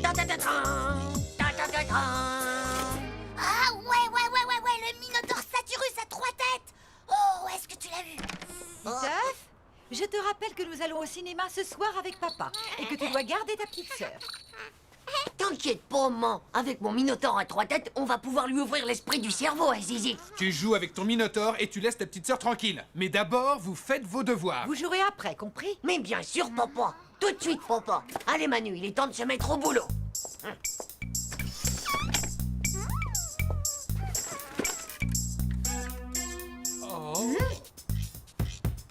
Ah ouais, le Minotaure Satyrus à 3 têtes. Oh, est-ce que tu l'as vu? Titeuf, je te rappelle que nous allons au cinéma ce soir avec papa et que tu dois garder ta petite sœur. T'inquiète pas, maman. Avec mon Minotaure à 3 têtes, on va pouvoir lui ouvrir l'esprit du cerveau, hein, Zizi. Tu joues avec ton Minotaure et tu laisses ta petite sœur tranquille. Mais d'abord, vous faites vos devoirs. Vous jouerez après, compris? Mais bien sûr, papa. Tout de suite, papa. Allez, Manu, il est temps de se mettre au boulot. Oh.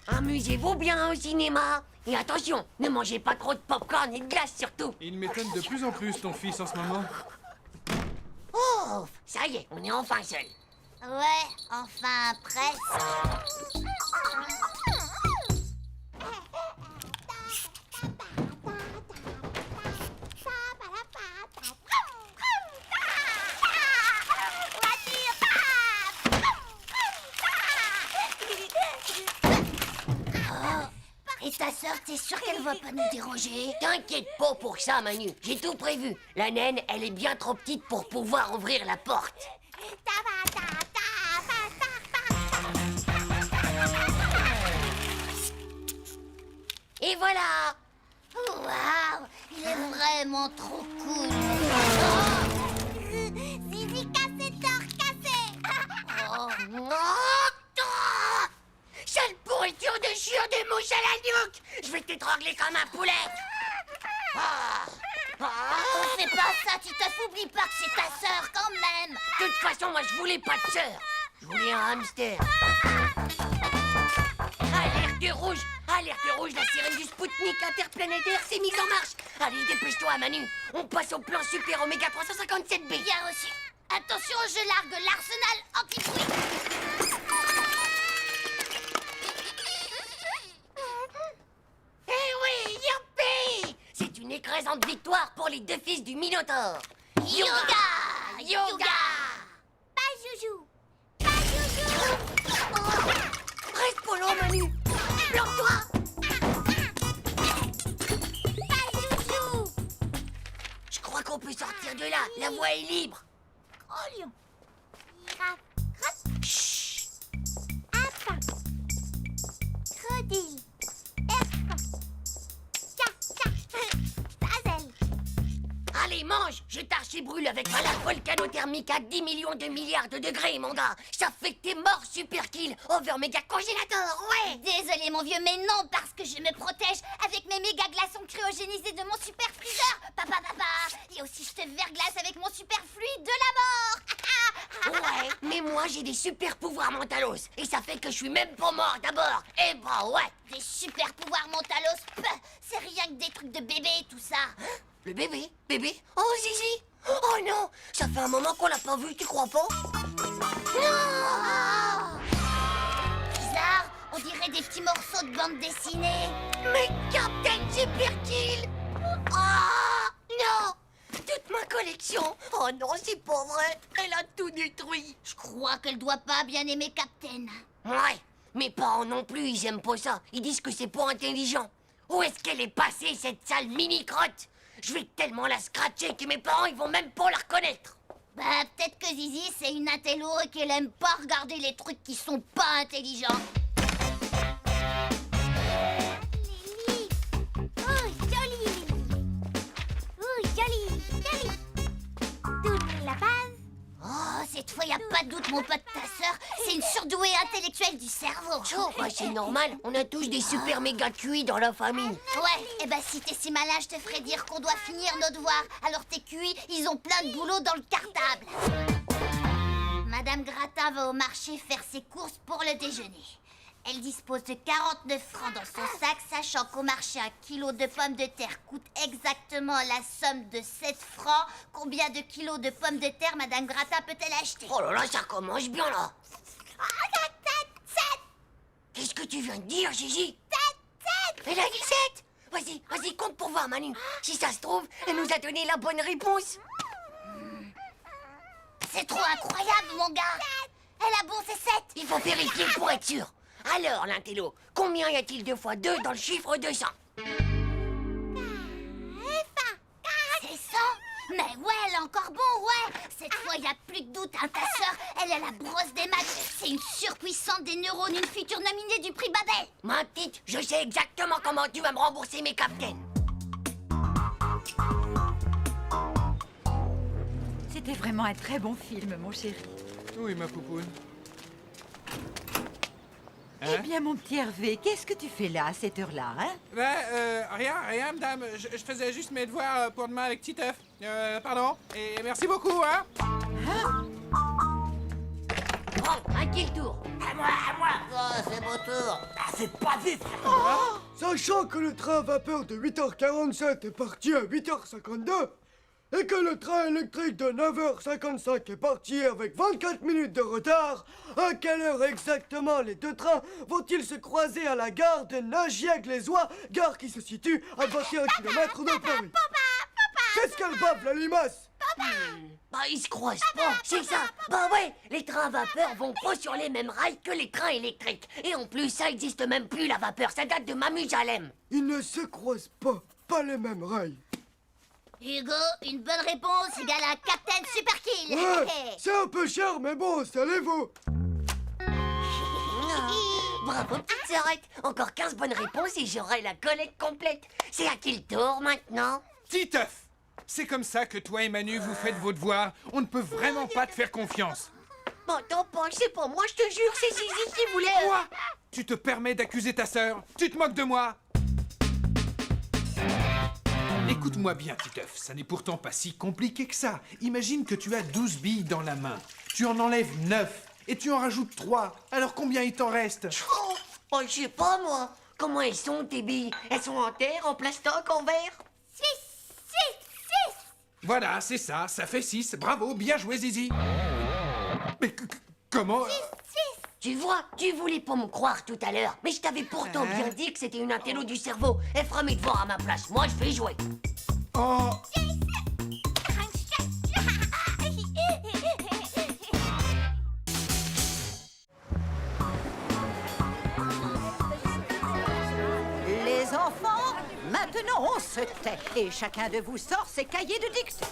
Amusez-vous bien au cinéma. Et attention, ne mangez pas trop de popcorn et de glace surtout. Il m'étonne de plus en plus, ton fils, en ce moment. Oh, ça y est, on est enfin seul. Ouais, enfin presque. Et ta sœur, t'es sûre qu'elle va pas nous déranger? T'inquiète pas pour ça, Manu. J'ai tout prévu. La naine, elle est bien trop petite pour pouvoir ouvrir la porte. Et voilà. Waouh, il est vraiment trop cool. Zizi, cassé, tort, cassé. Oh, sale pourriture de chiot de mouche à la nuque. Je vais t'étrangler comme un poulet. On fait pas ça, tu t'oublie pas que c'est ta sœur quand même. De toute façon, moi, je voulais pas de sœur. Je voulais un hamster. Alerte rouge. Alerte rouge, la sirène du Spoutnik interplanétaire s'est mise en marche. Allez, dépêche-toi, Manu. On passe au plan super Oméga 357B. Bien reçu. Attention, je largue l'arsenal anti-bruit. Eh oui, youpi! C'est une écrasante victoire pour les deux fils du Minotaure. Yoga. Pas joujou. Pas joujou. Reste polo, Manu. Planque-toi. Pas joujou. Je crois qu'on peut sortir de là. La voie est libre. Oh lion. Chut. Apa. Crocodile. Erpa. Hazel. Allez, mange. Je t'archibrûle avec ma lave volcanothermique à 10 millions de milliards de degrés, mon gars. Ça fait que t'es mort, super kill. Over méga congélateur, ouais. Désolé mon vieux, mais non, parce que je me protège avec mes méga glaçons cryogénisés de mon super freezer. Papa. Et aussi je te verglace avec mon super fluide de la mort. Ouais, mais moi j'ai des super pouvoirs mentalos. Et ça fait que je suis même pas mort d'abord. Eh bah ouais. Des super pouvoirs mentalos, c'est rien que des trucs de bébé tout ça. Le bébé? Bébé? Oh, Zizi! Oh non! Ça fait un moment qu'on l'a pas vu, tu crois pas? Non. Bizarre, on dirait des petits morceaux de bande dessinée. Mais Captain Superkill! Ah! Non! Toute ma collection! Oh non, c'est pas vrai! Elle a tout détruit! Je crois qu'elle doit pas bien aimer Captain. Ouais, mes parents non plus, ils aiment pas ça. Ils disent que c'est pas intelligent. Où est-ce qu'elle est passée, cette sale mini-crotte? Je vais tellement la scratcher que mes parents, ils vont même pas la reconnaître. Bah, peut-être que Zizi, c'est une intello et qu'elle aime pas regarder les trucs qui sont pas intelligents. Lily. Oh, jolie. Oh, jolie. Toute la base. Oh, cette fois, y a pas de doute, mon pote, ta sœur, c'est une surdouée intellectuelle du cerveau. Oh, bah c'est normal, on a tous des super méga QI dans la famille. Ouais, et bah si t'es si malin, je te ferais dire qu'on doit finir nos devoirs. Alors tes QI, ils ont plein de boulot dans le cartable. Madame Gratin va au marché faire ses courses pour le déjeuner. Elle dispose de 49 francs dans son sac, sachant qu'au marché, 1 kilo de pommes de terre coûte exactement la somme de 7 francs. Combien de kilos de pommes de terre Madame Gratin peut-elle acheter? Oh là là, ça commence bien là. 7. Qu'est-ce que tu viens de dire, Gigi? 7. Elle a dit 7. Vas-y, compte pour voir, Manu. Si ça se trouve, elle nous a donné la bonne réponse. C'est trop incroyable, mon gars. Elle a bon, c'est 7. Il faut vérifier pour être sûr. Alors, l'intello, combien y a-t-il 2 fois 2 dans le chiffre 200? C'est 100. y a plus de doute, hein, ta sœur, elle a la brosse des maths. C'est une surpuissante des neurones, une future nominée du prix Babel. Ma petite, je sais exactement comment tu vas me rembourser mes captains. C'était vraiment un très bon film, mon chéri. Oui, ma poupoune. Eh bien, mon petit Hervé, qu'est-ce que tu fais là, à cette heure-là, hein? Rien, madame. Je faisais juste mes devoirs pour demain avec Titeuf. Pardon. Et merci beaucoup, hein. Bon, à qui le tour? À moi. Oh, c'est mon tour. C'est pas vite. Sachant que le train à vapeur de 8h47 est parti à 8h52 et que le train électrique de 9h55 est parti avec 24 minutes de retard, à quelle heure exactement les deux trains vont-ils se croiser à la gare de Nagiac-les-Oies, gare qui se situe à 21 km de Paris? Qu'est-ce qu'elle bave, la limace? Bah, ils se croisent pas, c'est ça. Bah ouais, les trains à vapeur vont pas sur les mêmes rails que les trains électriques. Et en plus, ça existe même plus, la vapeur. Ça date de Mamusalem. Ils ne se croisent pas les mêmes rails. Hugo, une bonne réponse égale à Captain Superkill. Ouais, c'est un peu cher, mais bon, ça les vaut. Bravo, petite sœurette. Encore 15 bonnes réponses et j'aurai la collecte complète. C'est à qui le tour maintenant? Titeuf, c'est comme ça que toi et Manu, vous faites vos devoirs. On ne peut vraiment pas te faire confiance. Bon, t'en penses, c'est pas moi, je te jure, c'est Zizi qui voulait... Quoi? Tu te permets d'accuser ta sœur? Tu te moques de moi? Écoute-moi bien, Titeuf, ça n'est pourtant pas si compliqué que ça. Imagine que tu as 12 billes dans la main. Tu en enlèves 9 et tu en rajoutes 3. Alors combien il t'en reste? Oh, je sais pas, moi. Comment elles sont, tes billes? Elles sont en terre, en plastoc, en verre? 6, 6, 6. Voilà, c'est ça, ça fait 6. Bravo, bien joué, Zizi. Mais comment? Tu vois, tu voulais pas me croire tout à l'heure, mais je t'avais pourtant bien dit que c'était une intello du cerveau. Elle fera mes devoirs à ma place, moi je vais jouer. Oh, Les enfants, maintenant on se tait et chacun de vous sort ses cahiers de dictée.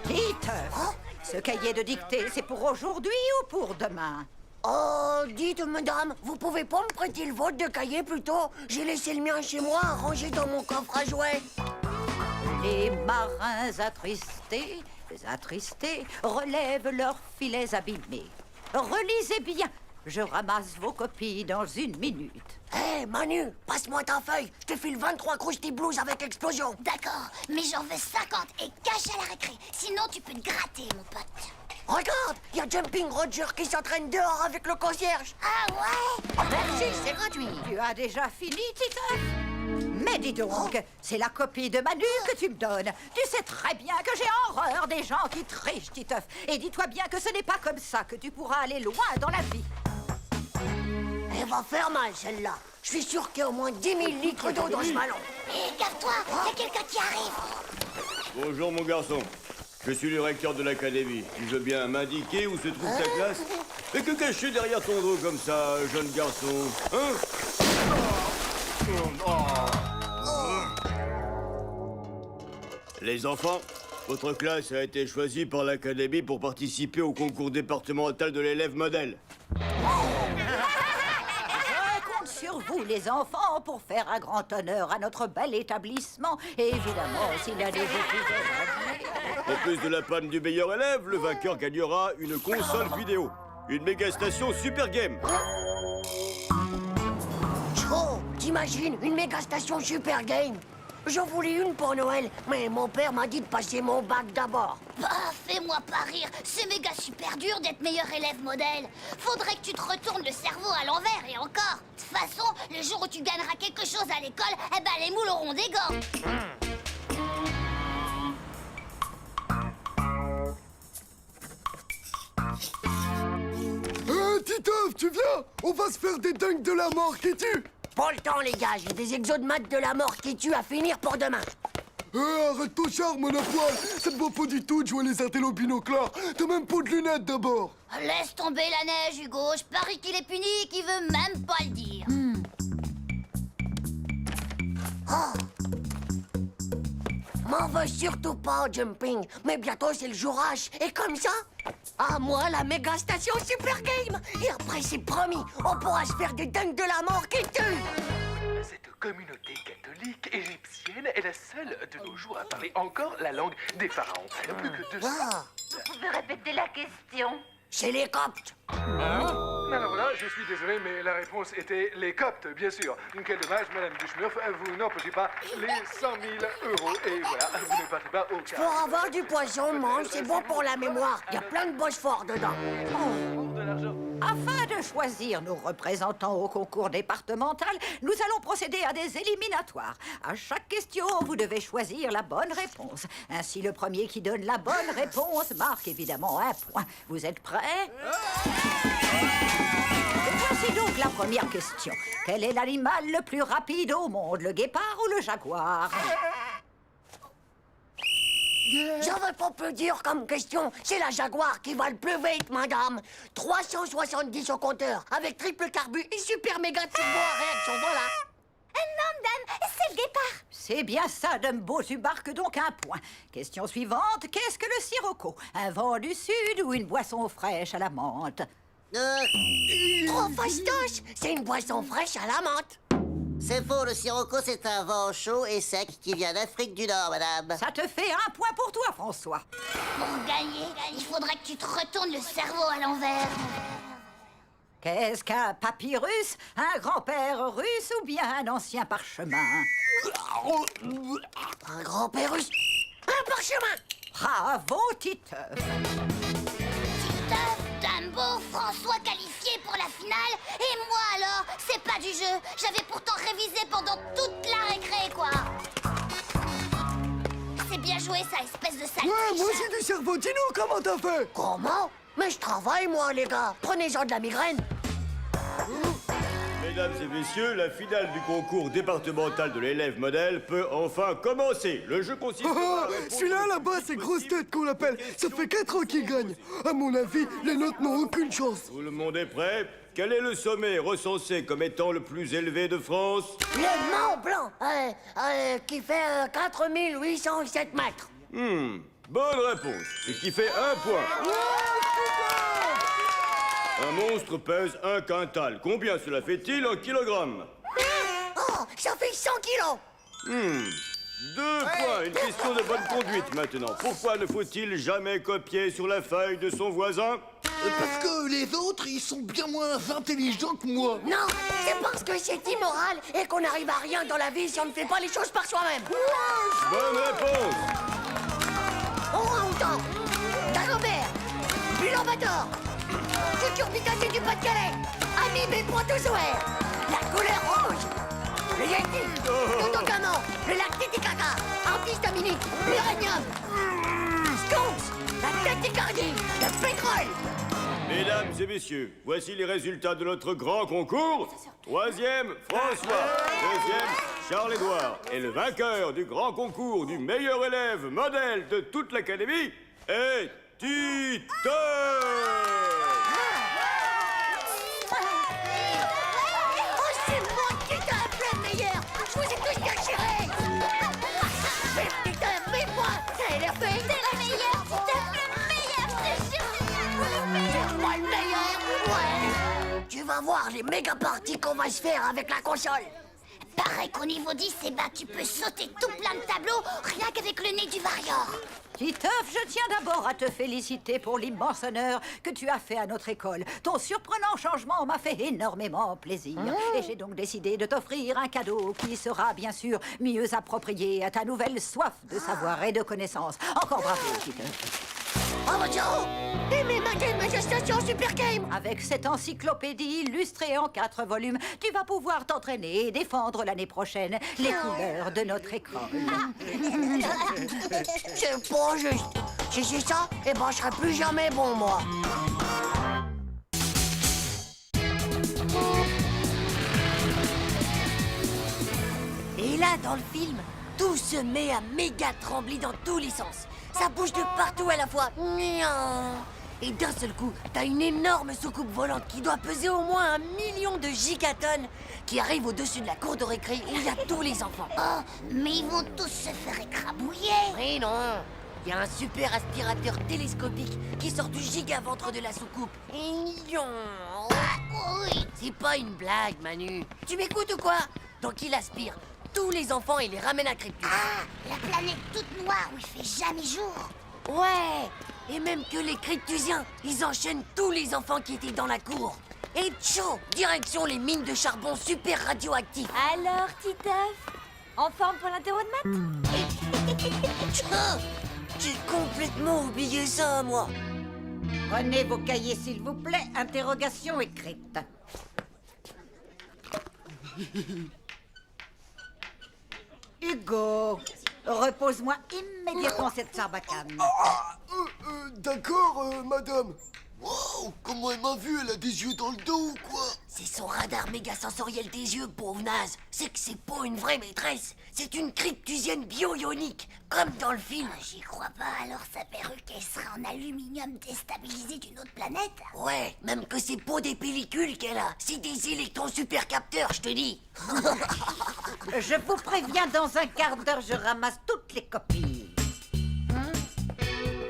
Titeuf, ce cahier de dictée, c'est pour aujourd'hui ou pour demain? Oh, dites madame, vous pouvez pas me prêter le vôtre de cahier plutôt? J'ai laissé le mien chez moi, rangé dans mon coffre à jouets. Les marins attristés, relèvent leurs filets abîmés. Relisez bien, je ramasse vos copies dans 1 minute. Hé, Manu, passe-moi ta feuille. Je te file 23 Krusty Blues avec explosion. D'accord, mais j'en veux 50 et cache à la récré. Sinon, tu peux te gratter, mon pote. Regarde, il y a Jumping Roger qui s'entraîne dehors avec le concierge. Ah ouais? Merci, c'est gratuit. Tu as déjà fini, Titeuf? Mais dis donc, c'est la copie de Manu que tu me donnes. Tu sais très bien que j'ai horreur des gens qui trichent, Titeuf. Et dis-toi bien que ce n'est pas comme ça que tu pourras aller loin dans la vie. Elle va faire mal, celle-là. Je suis sûr qu'il y a au moins 10 000 litres d'eau dans ce ballon. Hé, gaffe-toi, il y a quelqu'un qui arrive. Bonjour mon garçon, je suis le recteur de l'académie. Tu veux bien m'indiquer où se trouve ta classe? Et que caches-tu derrière ton dos comme ça, jeune garçon? Hein? Les enfants, votre classe a été choisie par l'académie pour participer au concours départemental de l'élève modèle. Je compte sur vous, les enfants, pour faire un grand honneur à notre bel établissement. Et évidemment, s'il y a des étudiants... En plus de la panne du meilleur élève, le vainqueur gagnera une console vidéo. Une méga station Super Game. Oh, t'imagines, une méga station Super Game. J'en voulais une pour Noël, mais mon père m'a dit de passer mon bac d'abord. Bah, fais-moi pas rire. C'est méga super dur d'être meilleur élève modèle. Faudrait que tu te retournes le cerveau à l'envers et encore. De toute façon, le jour où tu gagneras quelque chose à l'école, eh ben les moules auront des gants. Titeuf, tu viens? On va se faire des dingues de la mort qui tue. Pas le temps, les gars, j'ai des exos de maths de la mort qui tuent à finir pour demain. Arrête ton charme, mon poil. Ça te vaut pas du tout de jouer les intellos binoclars. T'as même pas de lunettes d'abord. Laisse tomber la neige, Hugo. Je parie qu'il est puni et qu'il veut même pas le dire. Oh, veux surtout pas au jumping, mais bientôt c'est le jour H. Et comme ça, à moi la méga station Super Game. Et après c'est promis, on pourra se faire des dingues de la mort qui tuent. Cette communauté catholique égyptienne est la seule de nos jours à parler encore la langue des pharaons. Plus que 200. Ah, Vous pouvez répéter la question? c'est les Coptes. Alors voilà, je suis désolé, mais la réponse était les Coptes, bien sûr. Quel dommage, Madame Duschmurf, vous n'emponchez pas les 100 000 euros. Et voilà, vous ne partez pas au cas. Pour avoir du poisson, mange, c'est bon pour la mémoire. Il y a plein de boss forts dedans. De l'argent. Afin de choisir nos représentants au concours départemental, nous allons procéder à des éliminatoires. À chaque question, vous devez choisir la bonne réponse. Ainsi, le premier qui donne la bonne réponse marque évidemment un point. Vous êtes prêts? Voici donc la première question. Quel est l'animal le plus rapide au monde, le guépard ou le jaguar? J'avais pas peu dire comme question. C'est la Jaguar qui va le plus vite, madame. 370 au compteur, avec triple carbu et super méga turbo à réaction, voilà. Non, madame, c'est le guépard. C'est bien ça, Dumbo, tu marques donc un point. Question suivante, qu'est-ce que le sirocco? Un vent du sud ou une boisson fraîche à la menthe? Trop fastoche. C'est une boisson fraîche à la menthe. C'est faux, le sirocco, c'est un vent chaud et sec qui vient d'Afrique du Nord, madame. Ça te fait un point pour toi, François. Pour gagner, il faudrait que tu te retournes le cerveau à l'envers. Qu'est-ce qu'un papyrus? Un grand-père russe ou bien un ancien parchemin? Un grand-père russe. Un parchemin. Bravo, Titeuf. Titeuf, Dumbo, François qualifié pour la finale. Et moi alors, c'est pas du jeu. J'avais pourtant révisé pendant toute la récré, quoi. C'est bien joué, ça, espèce de sale Ouais, moi tricheur. j'ai du cerveau. Dis-nous comment t'as fait. Comment? Mais je travaille, moi, les gars. Prenez-en de la migraine. Mesdames et messieurs, la finale du concours départemental de l'élève modèle peut enfin commencer. Le jeu consiste Ah, à répondre celui-là aux là-bas, questions c'est grosse possibles. tête qu'on l'appelle. Ça fait 4 ans qu'il gagne. À mon avis, les nôtres n'ont aucune chance. Tout le monde est prêt? Quel est le sommet recensé comme étant le plus élevé de France? Le Mont Blanc, qui fait 4807 mètres. Bonne réponse, ce qui fait un point. Un monstre pèse un quintal. Combien cela fait-il en kilogrammes? Oh, ça fait 100 kilos. 2 points, une question de bonne conduite maintenant. Pourquoi ne faut-il jamais copier sur la feuille de son voisin? Parce que les autres, ils sont bien moins intelligents que moi. Non, c'est parce que c'est immoral et qu'on n'arrive à rien dans la vie si on ne fait pas les choses par soi-même. Bonne réponse. Orang-outan, Dagobert, Bulan-Bator, Cucurbitacé du Pas-de-Calais, Amib et Protozoaire, la couleur rouge, le Yeti, Totocaman, le lac Titicaca, Antihistaminique, l'uranium, Skunks, la tachycardie, le pétrole. Mesdames et messieurs, voici les résultats de notre grand concours. Troisième, François. Deuxième, Charles-Édouard. Et le vainqueur du grand concours du meilleur élève modèle de toute l'académie est Titeuf. Oh, c'est moi qui t'ai appelé le meilleur. Je vous ai tous déchirés. Mais putain, mais moi, ça a l'air fait. T'es le meilleur, Titeuf, le meilleur, je te jure, c'est le meilleur. C'est moi le meilleur, ouais. Tu vas voir les méga parties qu'on va se faire avec la console. Pareil qu'au niveau 10, eh ben, tu peux sauter tout plein de tableaux, rien qu'avec le nez du Varior. Titeuf, je tiens d'abord à te féliciter pour l'immense honneur que tu as fait à notre école. Ton surprenant changement m'a fait énormément plaisir. Et j'ai donc décidé de t'offrir un cadeau qui sera bien sûr mieux approprié à ta nouvelle soif de savoir et de connaissance. Encore bravo, Titeuf. Oh mon Dieu! Et mes manifestations Super Game! Avec cette encyclopédie illustrée en 4 volumes, tu vas pouvoir t'entraîner et défendre l'année prochaine les couleurs de notre école. C'est pas juste. Si c'est ça, eh ben je serai plus jamais bon, moi. Et là, dans le film, tout se met à méga trembler dans tous les sens. Ça bouge de partout à la fois. Miaou. Et d'un seul coup, t'as une énorme soucoupe volante qui doit peser au moins 1 million de gigatonnes qui arrive au-dessus de la cour de récré où il y a tous les enfants. Oh, mais ils vont tous se faire écrabouiller. Oui, non. Il y a un super aspirateur télescopique qui sort du gigaventre de la soucoupe. Et Oui. c'est pas une blague, Manu. Tu m'écoutes ou quoi? Donc il aspire tous les enfants et les ramène à Cryptus. Ah, la planète toute noire où il fait jamais jour. Ouais. Et même que les Cryptusiens, ils enchaînent tous les enfants qui étaient dans la cour. Et tchou, direction les mines de charbon super radioactifs. Alors, Titeuf, en forme pour l'interro de maths? Tchou, j'ai complètement oublié ça, moi. Prenez vos cahiers, s'il vous plaît. Interrogation écrite. Hugo, repose-moi immédiatement cette sarbacane. D'accord, madame. Waouh, comment elle m'a vu? Elle a des yeux dans le dos ou quoi? C'est son radar méga sensoriel des yeux, pauvre naze. C'est que c'est pas une vraie maîtresse. C'est une cryptusienne bio-ionique, comme dans le film. J'y crois pas, alors sa perruque, elle serait en aluminium déstabilisé d'une autre planète. Ouais, même que c'est pas des pellicules qu'elle a. C'est des électrons super capteurs, je te dis. Je vous préviens, dans un quart d'heure, je ramasse toutes les copies.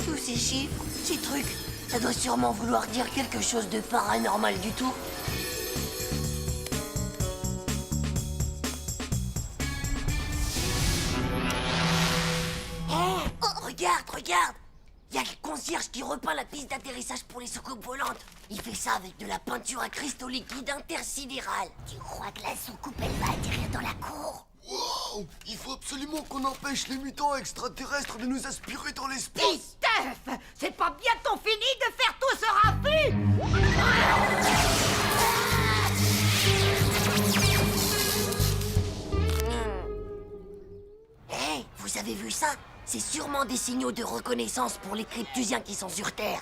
Tous ces chiffres, ces trucs, ça doit sûrement vouloir dire quelque chose de paranormal du tout. Oh, regarde! Il y a le concierge qui repeint la piste d'atterrissage pour les soucoupes volantes. Il fait ça avec de la peinture à cristaux liquides intersidérales. Tu crois que la soucoupe, elle va atterrir dans la cour? Waouh, il faut absolument qu'on empêche les mutants extraterrestres de nous aspirer dans l'espace. Titeuf, c'est pas bientôt fini de faire tout ce raffut? Hé, vous avez vu ça? C'est sûrement des signaux de reconnaissance pour les cryptusiens qui sont sur Terre.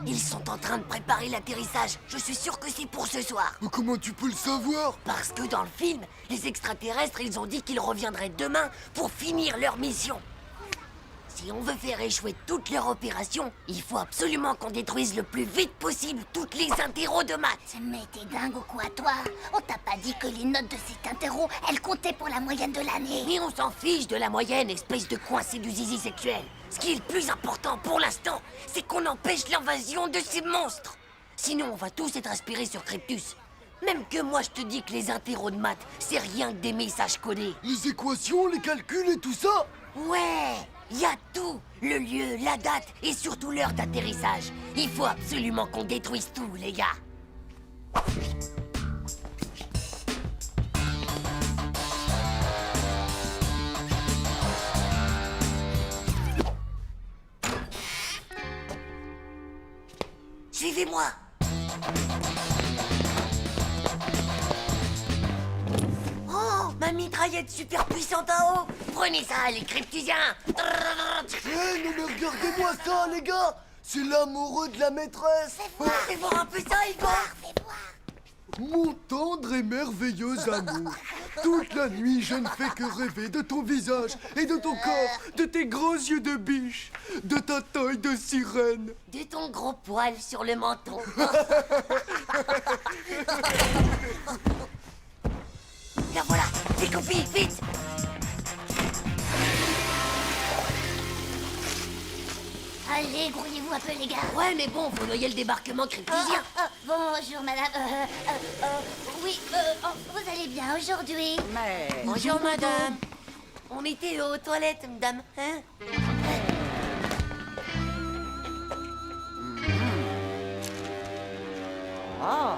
Ils sont en train de préparer l'atterrissage. Je suis sûr que c'est pour ce soir. Mais comment tu peux le savoir? Parce que dans le film, les extraterrestres, ils ont dit qu'ils reviendraient demain pour finir leur mission. Si on veut faire échouer toute leur opération, il faut absolument qu'on détruise le plus vite possible toutes les interros de maths. Mais t'es dingue ou quoi, toi? On t'a pas dit que les notes de cet interro, elles comptaient pour la moyenne de l'année? Mais on s'en fiche de la moyenne, espèce de coincé du zizi sexuel. Ce qui est le plus important pour l'instant, c'est qu'on empêche l'invasion de ces monstres. Sinon, on va tous être aspirés sur Cryptus. Même que moi, je te dis que les interros de maths, c'est rien que des messages codés. Les équations, les calculs et tout ça? Ouais, il y a tout. Le lieu, la date et surtout l'heure d'atterrissage. Il faut absolument qu'on détruise tout, les gars. Suivez-moi. Oh, ma mitraillette super puissante en haut. Prenez ça, les cryptusiens. Eh, non mais regardez-moi ça, les gars. C'est l'amoureux de la maîtresse. Fais voir un peu ça, Igor. Mon tendre et merveilleux amour. Toute la nuit, je ne fais que rêver de ton visage et de ton corps, de tes gros yeux de biche, de ta taille de sirène. De ton gros poil sur le menton. Là voilà, les copies, vite. Allez, grouillez-vous un peu, les gars. Ouais, mais bon, faut noyer le débarquement cryptusien. Bonjour, madame. Oui, vous allez bien aujourd'hui? Mais... Bonjour, madame. On était aux toilettes, madame. Hein? Oh.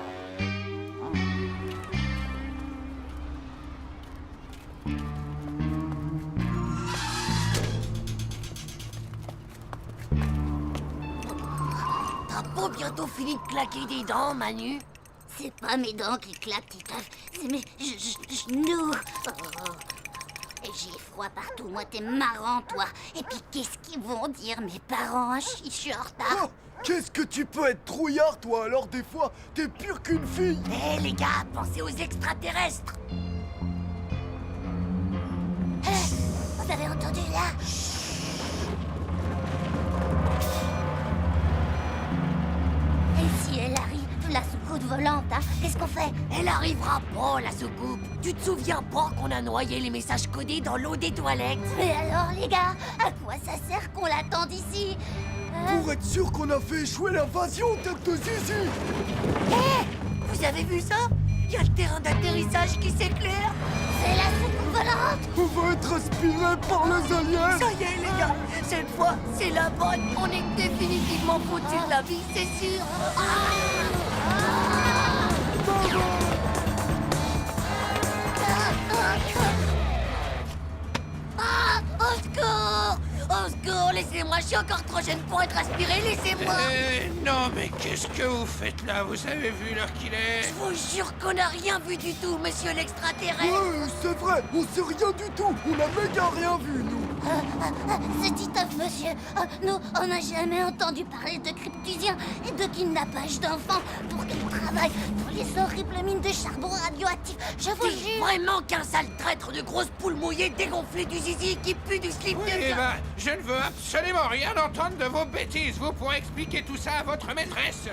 T'as pas bientôt fini de claquer des dents, Manu? C'est pas mes dents qui claquent, Titeuf, c'est mes genoux. J'ai froid partout, moi t'es marrant, toi. Et puis qu'est-ce qu'ils vont dire, mes parents? Je suis en retard. Oh, qu'est-ce que tu peux être trouillard, toi, alors des fois, t'es pire qu'une fille. Hé, les gars, pensez aux extraterrestres. volante, hein. Qu'est-ce qu'on fait? Elle arrivera pas, la soucoupe. Tu te souviens pas qu'on a noyé les messages codés dans l'eau des toilettes? Mais alors, les gars, à quoi ça sert qu'on l'attende ici? Pour être sûr qu'on a fait échouer l'invasion, tête de zizi. Vous avez vu ça? Il y a le terrain d'atterrissage qui s'éclaire. C'est la soucoupe volante! On va être aspiré par les aliens. Ça y est, les gars, cette fois, c'est la bonne. On est définitivement foutus de la vie, c'est sûr. Au secours! Au secours, laissez-moi, je suis encore trop jeune pour être aspiré, laissez-moi! Non, mais qu'est-ce que vous faites là? Vous avez vu l'heure qu'il est? Je vous jure qu'on n'a rien vu du tout, monsieur l'extraterrestre! Ouais, c'est vrai, on sait rien du tout. On a méga rien vu, nous. C'est Titeuf, monsieur. Nous, on n'a jamais entendu parler de cryptusiens et de kidnappage d'enfants pour qu'ils travaillent pour les horribles mines de charbon radioactif. Je vous T'es jure. vraiment qu'un sale traître de grosse poule mouillée dégonflée du zizi qui pue du slip de... Eh ben, je ne veux absolument rien entendre de vos bêtises. Vous pourrez expliquer tout ça à votre maîtresse.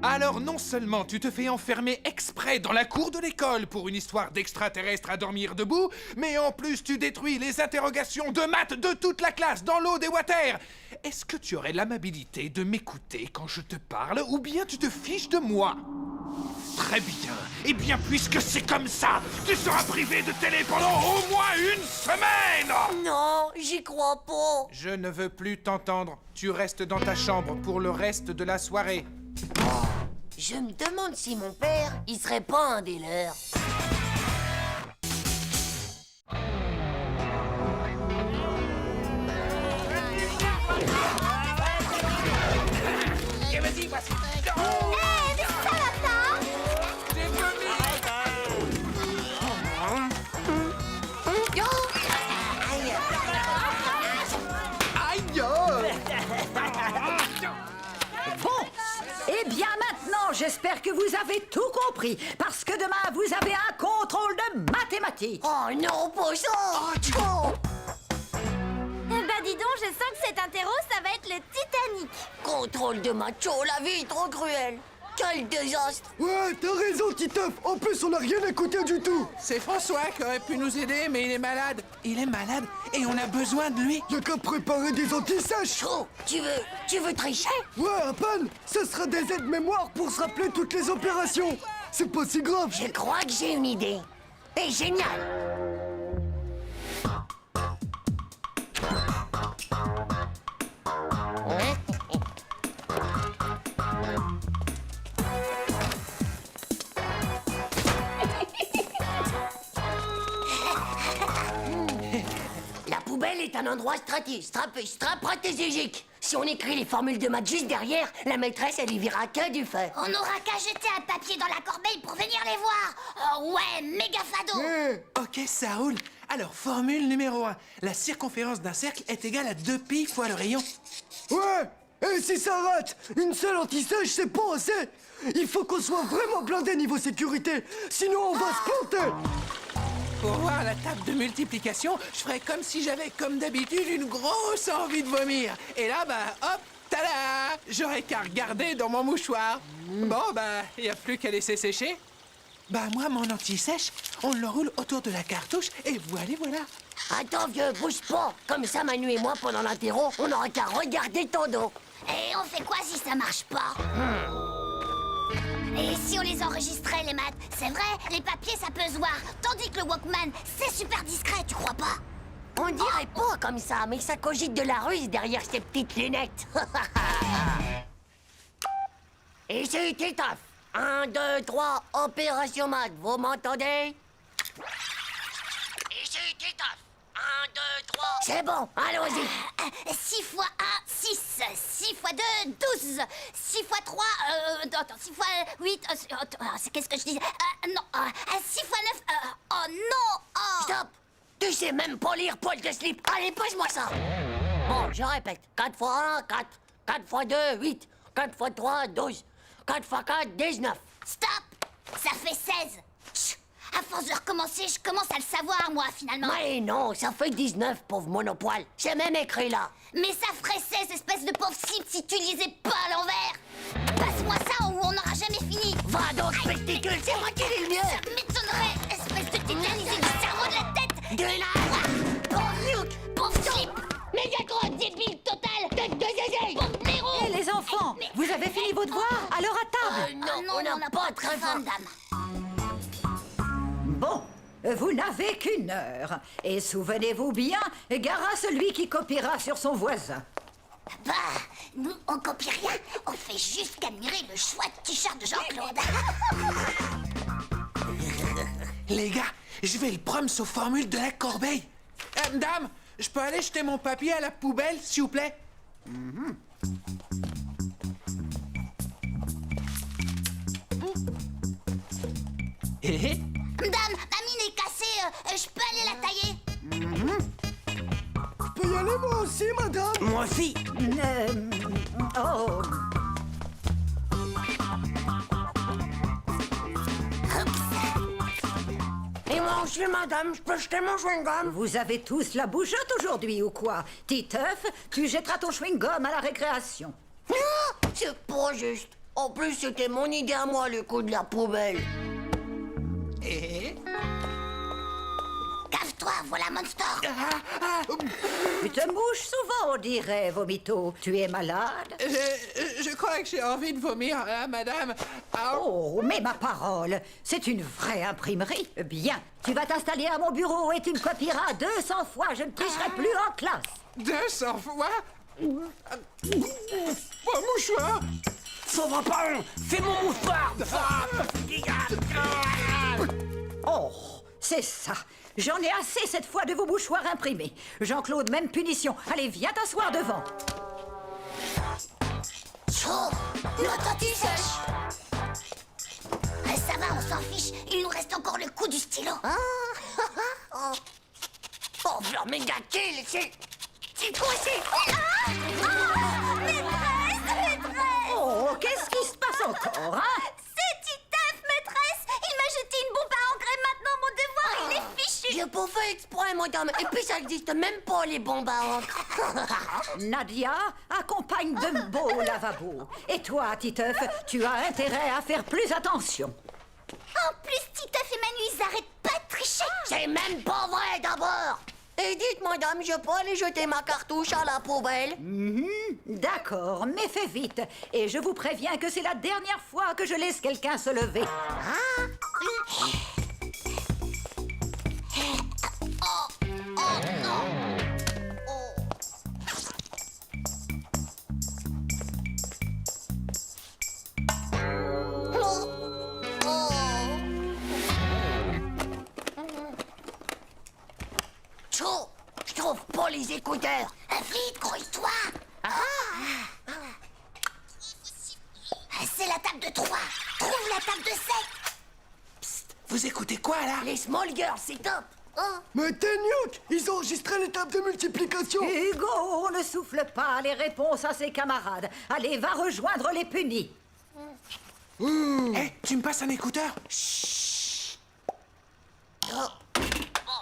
Alors non seulement tu te fais enfermer exprès dans la cour de l'école pour une histoire d'extraterrestre à dormir debout, mais en plus tu détruis les interrogations de maths de toute la classe dans l'eau des water. Est-ce que tu aurais l'amabilité de m'écouter quand je te parle, ou bien tu te fiches de moi? Très bien. Eh bien, puisque c'est comme ça, tu seras privé de télé pendant au moins une semaine. Non, j'y crois pas. Je ne veux plus t'entendre. Tu restes dans ta chambre pour le reste de la soirée. Je me demande si mon père, il serait pas un des leurs. Et vas-y, voici. Mais ça va pas? J'ai vomi. Bon, eh bien maintenant, j'espère que vous avez tout compris, parce que demain, vous avez un contrôle de mathématiques. Oh non, pas ça! Bah dis donc, je sens que cet interro, ça va être le Titanic. Contrôle de macho, la vie est trop cruelle. Quel désastre! Ouais, t'as raison, Titeuf. En plus, on n'a rien écouté du tout. C'est François qui aurait pu nous aider, mais il est malade. Il est malade et on a besoin de lui. Y'a qu'à préparer des antisèches. Oh, tu veux tricher? Ouais, à peine. Ce sera des aides-mémoire pour se rappeler toutes les opérations. C'est pas si grave. Je crois que j'ai une idée. Et génial! La poubelle est un endroit stratégique. Si on écrit les formules de maths juste derrière, la maîtresse, elle y verra que du feu. On n'aura qu'à jeter un papier dans la corbeille pour venir les voir. Oh ouais, méga fado. Ok, ça roule. Alors, formule numéro 1. La circonférence d'un cercle est égale à 2π fois le rayon. Ouais. Et si ça rate, une seule antisèche, c'est pas assez. Il faut qu'on soit vraiment blindé niveau sécurité. Sinon, on va se planter. Pour voir la table de multiplication, je ferais comme si j'avais, comme d'habitude, une grosse envie de vomir. Et là, bah, hop, tada! J'aurais qu'à regarder dans mon mouchoir. Bon, bah, y a plus qu'à laisser sécher. Bah moi, mon anti-sèche, on le roule autour de la cartouche et voilà. Attends, vieux, bouge pas. Comme ça, Manu et moi, pendant l'interro, on n'aura qu'à regarder ton dos. Et on fait quoi si ça marche pas? Et si on les enregistrait, les maths? C'est vrai, les papiers, ça peut se voir. Tandis que le Walkman, c'est super discret, tu crois pas? On dirait pas comme ça, mais ça cogite de la ruse derrière ces petites lunettes. Et c'est Titeuf. 1, 2, 3, opération maths, vous m'entendez? Et c'est Titeuf. 1, 2, 3... C'est bon, allons-y. 6 x 1, 6. 6 x 2, 12. 6 x 3, 6 x 8... qu'est-ce que je dis? Non, 6 x 9... oh non! Stop! Tu sais même pas lire poil de slip. Allez, pose-moi ça. Bon, je répète. 4 x 1, 4. 4 x 2, 8. 4 x 3, 12. 4 x 4, 19. Stop! Ça fait 16. Chut. À force de recommencer, je commence à le savoir, moi, finalement. Mais non, ça fait 19, pauvre monopoil. C'est même écrit là. Mais ça ferait 16, espèce de pauvre cible, si tu lisais pas à l'envers. Passe-moi ça ou on n'aura jamais fini. Va donc, pesticule, c'est moi qui lis le mieux. Ça m'étonnerait, espèce de tétanisé du cerveau de la tête. Grenade. Pauvre Luke, pauvre slip. Mais y'a trop de débile total. Tête de zézé. Pauvre blaireau. Hé, les enfants, vous avez fini vos devoirs? Alors à table. Non, on n'a pas très faim. dame. Bon, vous n'avez qu'1 heure. Et souvenez-vous bien, gare à celui qui copiera sur son voisin. Bah, nous, on copie rien. On fait juste qu'admirer le choix de t-shirt de Jean-Claude. Les gars, je vais le prendre sous formule de la corbeille. Dame, je peux aller jeter mon papier à la poubelle, s'il vous plaît? Dame, ma mine est cassée. Je peux aller la tailler? Je peux y aller moi aussi, madame? Moi aussi. Oh, Et moi aussi, madame, je peux jeter mon chewing-gum? vous avez tous la bougeotte aujourd'hui ou quoi? Titeuf, tu jetteras ton chewing-gum à la récréation. Ah, c'est pas juste. En plus, c'était mon idée à moi, le coup de la poubelle. Cave-toi, voilà Monster. Tu te mouches souvent, on dirait, Vomito. Tu es malade? Je crois que j'ai envie de vomir, hein, madame. Ah, Oh, mais ma parole, c'est une vraie imprimerie. Bien, tu vas t'installer à mon bureau et tu me copieras 200 fois. Je ne tricherai plus en classe. 200 fois? Mon mouchoir! Ça va pas, fais mon mouchoir! Oh, c'est ça. J'en ai assez cette fois de vos mouchoirs imprimés. Jean-Claude, même punition. Allez, viens t'asseoir devant. Chaud, notre anti-sèche. Ça va, on s'en fiche. Il nous reste encore le coup du stylo. Oh, genre méga kill, c'est quoi c'est? Maîtresse! Oh, qu'est-ce qui se passe encore, hein? C'est Titeuf, maîtresse! Il m'a jeté une bombe à engrais. Maintenant, mon devoir, il est fichu. J'ai pas fait exprès, madame. Et puis, ça existe même pas, les bombes à encre. Nadia, accompagne de beaux lavabos. Et toi, Titeuf, tu as intérêt à faire plus attention. En plus, Titeuf et Manu, ils arrêtent pas de tricher. C'est même pas vrai, d'abord. Et dites, madame, je peux aller jeter ma cartouche à la poubelle? D'accord, mais fais vite. Et je vous préviens que c'est la dernière fois que je laisse quelqu'un se lever. Chaud, je trouve pas les écouteurs. Vite, grouille-toi. C'est la table de 3. Trouve la table de 7. Vous écoutez quoi, là? Les small girls, c'est top. Mais t'es Newt! Ils ont enregistré l'étape de multiplication! Hugo, on ne souffle pas les réponses à ses camarades. Allez, va rejoindre les punis. Hé, tu me passes un écouteur? Bon,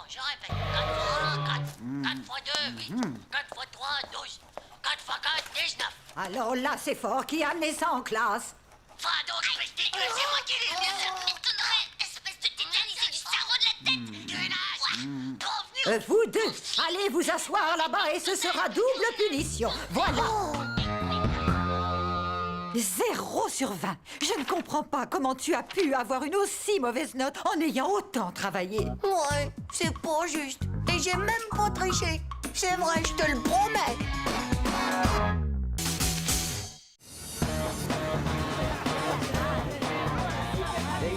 je répète. 4 fois 1, 4. 4 fois 2, 8. 4 fois 3, 12. 4 fois 4, 19. Alors là, c'est fort. Qui a amené ça en classe? Va donc, pesticule, c'est moi qui l'ai Ça m'étonnerait, espèce de tétanisé du cerveau de la tête. Grenade. Pauvre Newt. Vous deux, allez vous asseoir là-bas et ce sera double punition. Voilà. 0 sur 20. Je ne comprends pas comment tu as pu avoir une aussi mauvaise note en ayant autant travaillé. Ouais, c'est pas juste. Et j'ai même pas triché. C'est vrai, je te le promets.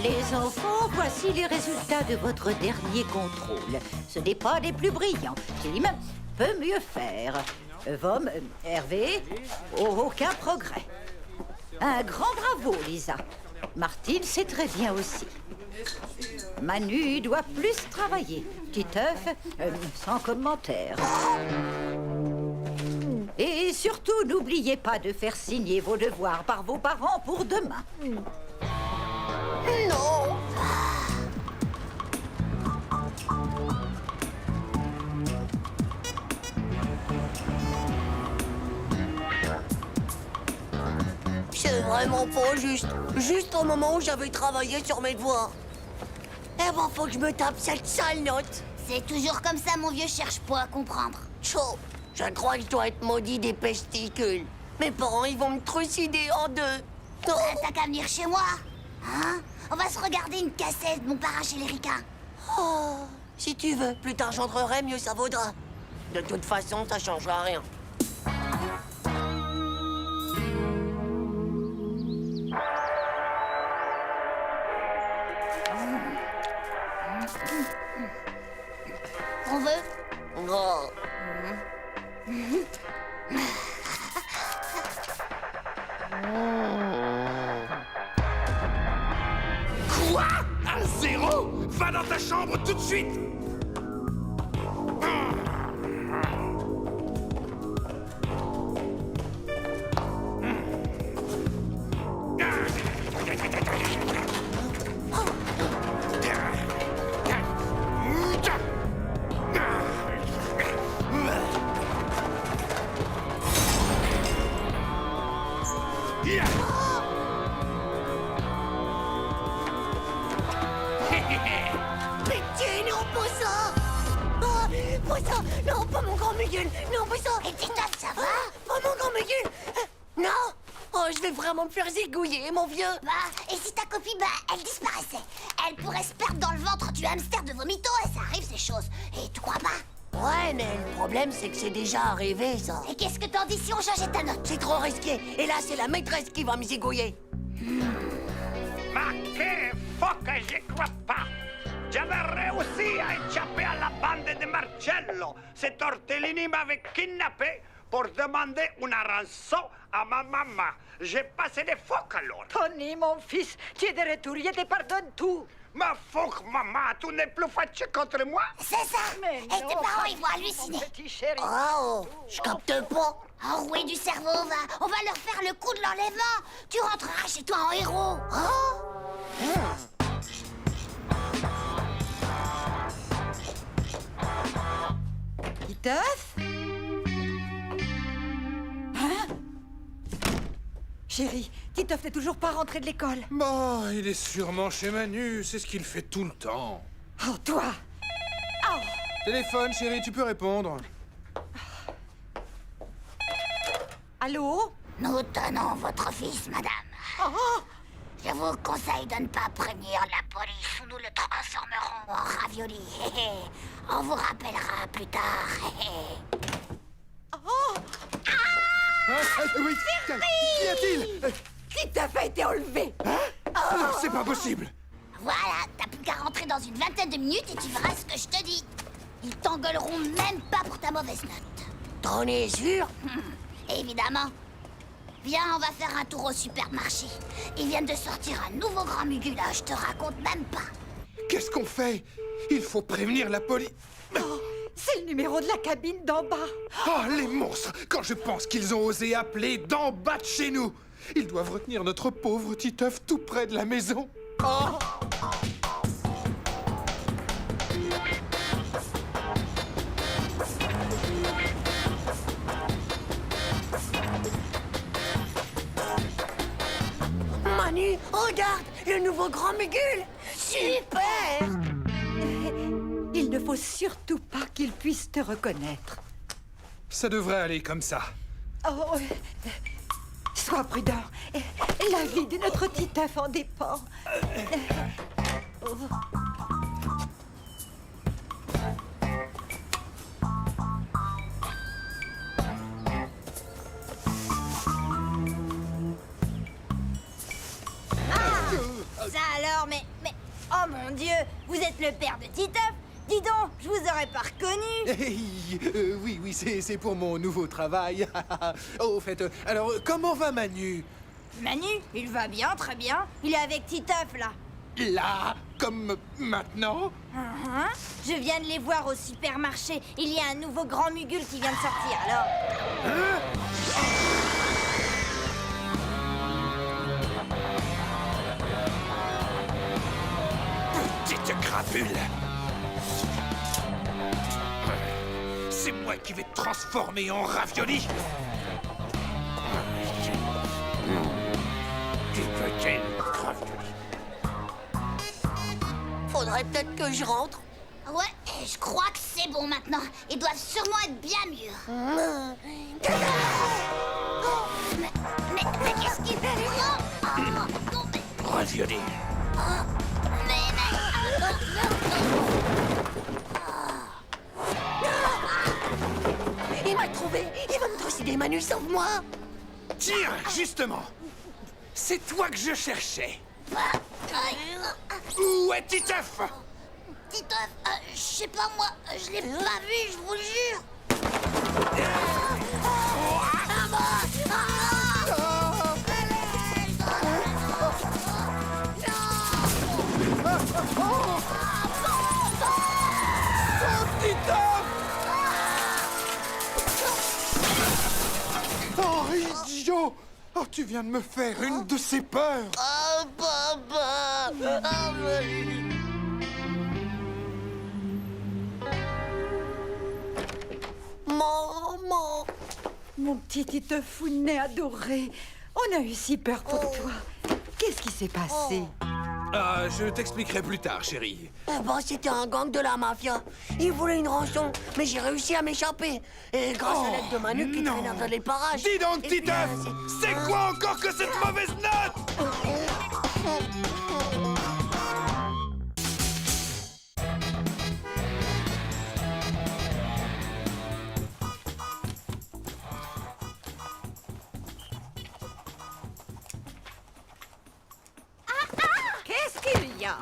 Les enfants, voici les résultats de votre dernier contrôle. Ce n'est pas des plus brillants. Tim peut mieux faire. Vom, Hervé, aucun progrès. Un grand bravo, Lisa. Martine, c'est très bien aussi. Manu doit plus travailler. Titeuf, sans commentaire. Et surtout, n'oubliez pas de faire signer vos devoirs par vos parents pour demain. Non. vraiment pas juste. Juste au moment où j'avais travaillé sur mes devoirs. Eh ben, faut que je me tape cette sale note. C'est toujours comme ça, mon vieux, cherche pas à comprendre. Chaud. Je crois que je dois être maudit des pesticules. Mes parents, ils vont me trucider en deux. Non. T'as qu'à venir chez moi. Hein? On va se regarder une cassette, mon parrain chez les ricains. Oh, si tu veux, plus tard j'entrerai, mieux ça vaudra. De toute façon, ça changera rien. On veut? Oh. Quoi? Un 0? Va dans ta chambre tout de suite! Pitié, non, pas ça! Ah, pas ça! Non, pas mon grand Miguel! Non, pas ça! Et Titoff, ça va? Pas mon grand Miguel! Non! Oh, je vais vraiment me faire zigouiller, mon vieux! Bah, et si ta copie, bah, elle disparaissait? Elle pourrait se perdre dans le ventre du hamster de vomito, et ça arrive, ces choses. Et tu crois pas? Ouais, mais le problème, c'est que c'est déjà arrivé, ça. Et qu'est-ce que t'en dis si on changeait ta note? C'est trop risqué. Et là, c'est la maîtresse qui va me zigouiller. Ma che foca, j'y crois pas! J'avais réussi à échapper à la bande de Marcello. Cet ortellini m'avait kidnappé pour demander une rançon à ma maman. J'ai passé des phoques alors. Tony, mon fils, tu es de retour, je te pardonne tout. Ma phoque, maman, tu n'es plus fâché contre moi? C'est ça! Mais Et non, tes parents, ils vont halluciner. Petit chéri. Oh, je capte pas. Enroué du cerveau, on va leur faire le coup de l'enlèvement. Tu rentreras chez toi en héros. Oh? Titoff? Hein? Chérie, Titoff n'est toujours pas rentré de l'école. Bon, il est sûrement chez Manu, c'est ce qu'il fait tout le temps. Oh, toi! Oh! Téléphone, chérie, tu peux répondre. Allô? Nous tenons votre fils, madame. Oh! Je vous conseille de ne pas prévenir la police ou nous le transformerons en ravioli. On vous rappellera plus tard. Oh! Oui, qu'y a-t-il? Titoff a été enlevé! Non, c'est pas possible. Voilà, t'as plus qu'à rentrer dans une vingtaine de minutes et tu verras ce que je te dis. Ils t'engueuleront même pas pour ta mauvaise note. T'en es sûr? Évidemment. Viens, on va faire un tour au supermarché. Ils viennent de sortir un nouveau grand mugula, je te raconte même pas. Qu'est-ce qu'on fait? Il faut prévenir la police. Oh, c'est le numéro de la cabine d'en bas. Oh, les monstres! Quand je pense qu'ils ont osé appeler d'en bas de chez nous! Ils doivent retenir notre pauvre Titeuf tout près de la maison. Oh! Manu, regarde, le nouveau grand Mugul. Super! Il ne faut surtout pas qu'il puisse te reconnaître. Ça devrait aller comme ça. Oh, sois prudent. La vie de notre Titeuf en dépend. Oh. Ça alors, mais... Oh mon Dieu, vous êtes le père de Titeuf? Dis donc, je vous aurais pas reconnu. Hey, oui, c'est pour mon nouveau travail. Au fait, alors, comment va Manu? Manu, il va bien, très bien. Il est avec Titeuf, là. Là, comme maintenant? Je viens de les voir au supermarché. Il y a un nouveau grand mugule qui vient de sortir, alors... Petite crapule! C'est moi qui vais te transformer en ravioli! faudrait peut-être que je rentre. Ouais, et je crois que c'est bon maintenant. Ils doivent sûrement être bien mûrs. Mais qu'est-ce qu'il fait? Non, mais... Ravioli. Il m'a trouvé. Il va me trucider, Manu, sauve-moi. Tiens, justement. C'est toi que je cherchais. Où est Titeuf? Titeuf, je sais pas moi, je l'ai pas vu, je vous le jure. Oh, idiot! Oh, tu viens de me faire une de ces peurs! Oh, papa! Maman! Mon petit Titeufounet adoré, on a eu si peur pour toi. Qu'est-ce qui s'est passé? Je t'expliquerai plus tard, chérie. Eh ben, c'était un gang de la mafia. Ils voulaient une rançon, mais j'ai réussi à m'échapper. Et grâce à l'aide de Manu qui traînait dans les parages. Dis donc, Et puis, Titeuf! C'est quoi encore que cette mauvaise note? Qu'est-ce qu'il y a?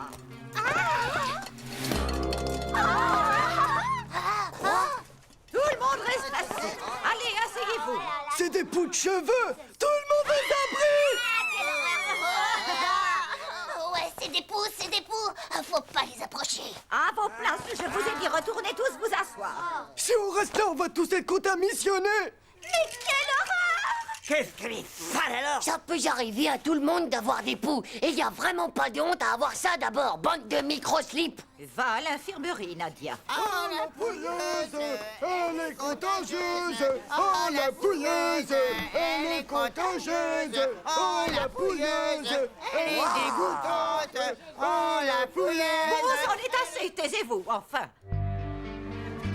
Tout le monde reste assis. Allez, asseyez-vous. C'est des poux de cheveux! Tout le monde est abri! Ouais, c'est des poux, c'est des poux. Faut pas les approcher. À vos places, je vous ai dit retournez tous vous asseoir. Si on reste là, on va tous être contaminés! Mais quelle horreur! Qu'est-ce qu'elle est sale alors? Ça peut arriver à tout le monde d'avoir des poux. Et y a vraiment pas de honte à avoir ça d'abord, bande de micro-slips. Va à l'infirmerie, Nadia. Oh la pouilleuse! Elle est contagieuse! Oh la pouilleuse! Elle est contagieuse! Oh la pouilleuse! Elle est dégoûtante! Oh la pouilleuse! Bon, c'en est assez, taisez-vous, enfin.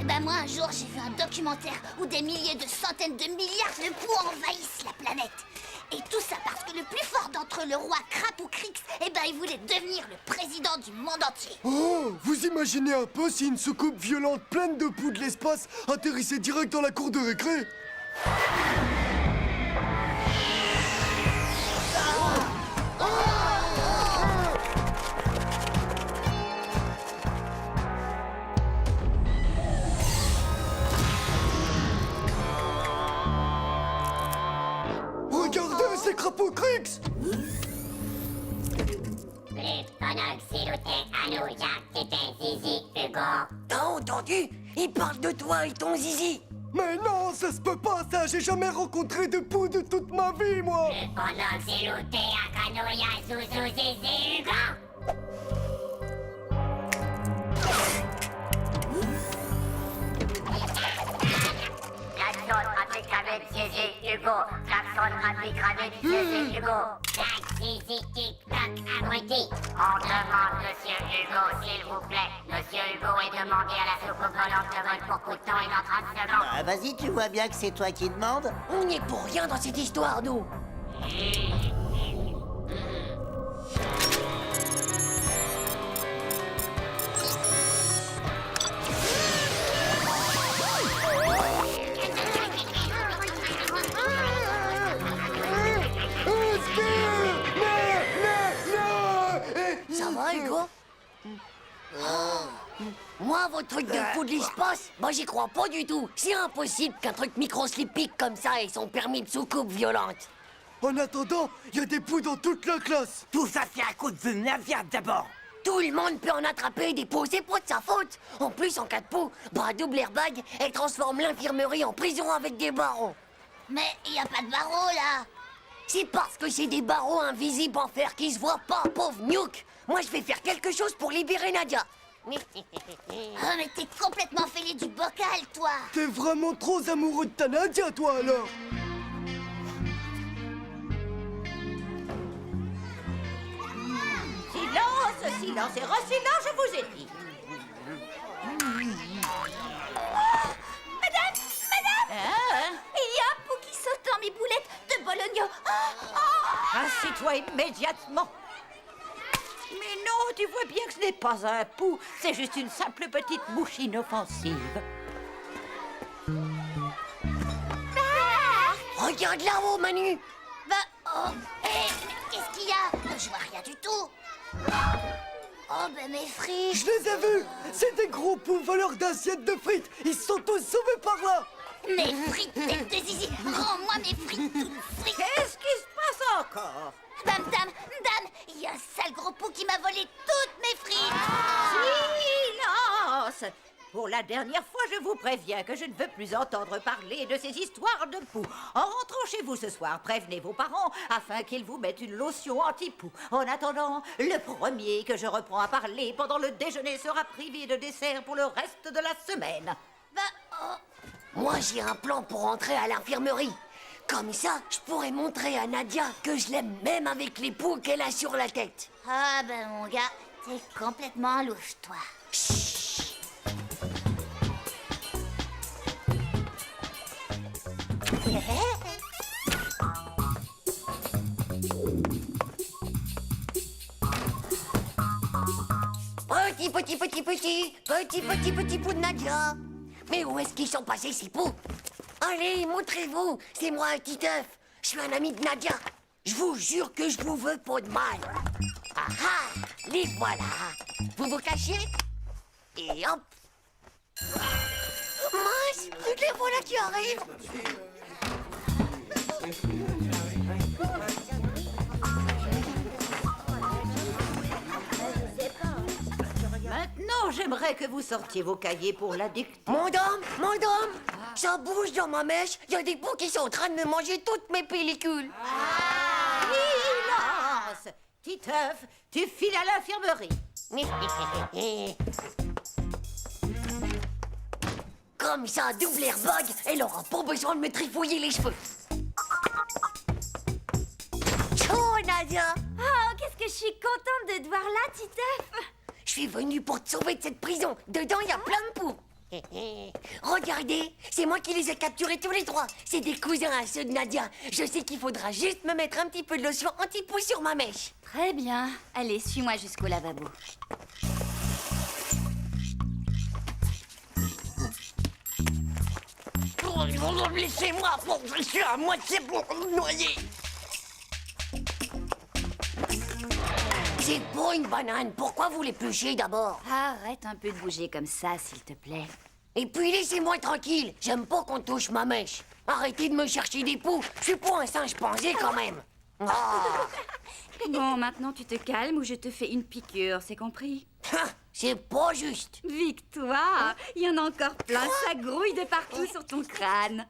Eh ben moi, un jour, j'ai vu un documentaire où des milliers de centaines de milliards de poux envahissent la planète. Et tout ça parce que le plus fort d'entre eux, le roi Crapoucrix, eh ben il voulait devenir le président du monde entier. Oh, vous imaginez un peu si une soucoupe violente pleine de poux de l'espace atterrissait direct dans la cour de récré? Regardez, c'est Crapoucrix! T'as entendu? Il parle de toi et ton zizi. Mais non, ça se peut pas, ça! J'ai jamais rencontré de poux de toute ma vie, moi! On demande Monsieur Hugo, s'il vous plaît. Monsieur Hugo est demandé à la soucoupe volante de vol pour coup de temps et dans 30 secondes. Ah, vas-y, tu vois bien que c'est toi qui demandes. On n'y est pour rien dans cette histoire, nous. Ça va, Hugo? Moi, vos trucs de fou de l'espace, moi j'y crois pas du tout. C'est impossible qu'un truc microslipique comme ça ait son permis de soucoupe violente. En attendant, il y a des poux dans toute la classe. Tout ça, c'est à cause de Nadia d'abord. Tout le monde peut en attraper des poux, c'est pas de sa faute. En plus, en cas de poux, bah double airbag, elle transforme l'infirmerie en prison avec des barreaux. Mais il y a pas de barreaux là. C'est parce que c'est des barreaux invisibles en fer qui se voient pas, pauvre Nuke. Moi, je vais faire quelque chose pour libérer Nadia. Oh, mais t'es complètement fêlé du bocal, toi. T'es vraiment trop amoureux de ta Nadia, toi, alors. Silence, silence. silence et re-silence, je vous ai dit. Madame! Hein? Il y a un pou qui saute dans mes boulettes de bologna. Assis-toi immédiatement. Mais non, tu vois bien que ce n'est pas un pou, c'est juste une simple petite mouche inoffensive. Regarde là-haut, Manu. Bah, oh, hé, qu'est-ce qu'il y a? Je vois rien du tout. Oh, ben mes frites. Je les ai vus. C'est des gros poux voleurs d'assiettes de frites. Ils sont tous sauvés par là. Mes frites, tête de zizi. Rends-moi mes frites toutes frites. Qu'est-ce qui se passe encore? Dame, il y a un sale gros pou qui m'a volé toutes mes frites. Silence! Pour la dernière fois, je vous préviens que je ne veux plus entendre parler de ces histoires de poux. En rentrant chez vous ce soir, prévenez vos parents afin qu'ils vous mettent une lotion anti-poux. En attendant, le premier que je reprends à parler pendant le déjeuner sera privé de dessert pour le reste de la semaine. Moi, j'ai un plan pour rentrer à l'infirmerie. Comme ça, je pourrais montrer à Nadia que je l'aime même avec les poux qu'elle a sur la tête. Ah, ben mon gars, t'es complètement louche, toi. Petit pou de Nadia. Mais où est-ce qu'ils sont passés, ces poux? Allez, montrez-vous. C'est moi, Titeuf. Je suis un ami de Nadia. Je vous jure que je vous veux pas de mal. Ah ah, les voilà. Vous vous cachez? Et hop. Mince, les voilà qui arrivent. Maintenant, j'aimerais que vous sortiez vos cahiers pour la dictée. Madame, ça bouge dans ma mèche. Il y a des poux qui sont en train de me manger toutes mes pellicules. Silence! Titeuf, tu files à l'infirmerie. Comme ça, double airbag, elle aura pas besoin de me trifouiller les cheveux. Ciao, Nadia. Oh, qu'est-ce que je suis contente de te voir là, Titeuf. Je suis venue pour te sauver de cette prison. Dedans, il y a plein de poux. Regardez, c'est moi qui les ai capturés tous les trois. C'est des cousins à ceux de Nadia. Je sais qu'il faudra juste me mettre un petit peu de lotion anti-poux sur ma mèche. Très bien. Allez, suis-moi jusqu'au lavabo. Laissez-moi, je suis à moitié pour me noyer. C'est pas une banane. Pourquoi vous l'épluchez d'abord? Arrête un peu de bouger comme ça, s'il te plaît. Et puis laissez-moi tranquille. J'aime pas qu'on touche ma mèche. Arrêtez de me chercher des poux. Je suis pas un singe pansé quand même. Bon, maintenant tu te calmes ou je te fais une piqûre, c'est compris? C'est pas juste. Victoire, il y en a encore plein, ça grouille de partout sur ton crâne.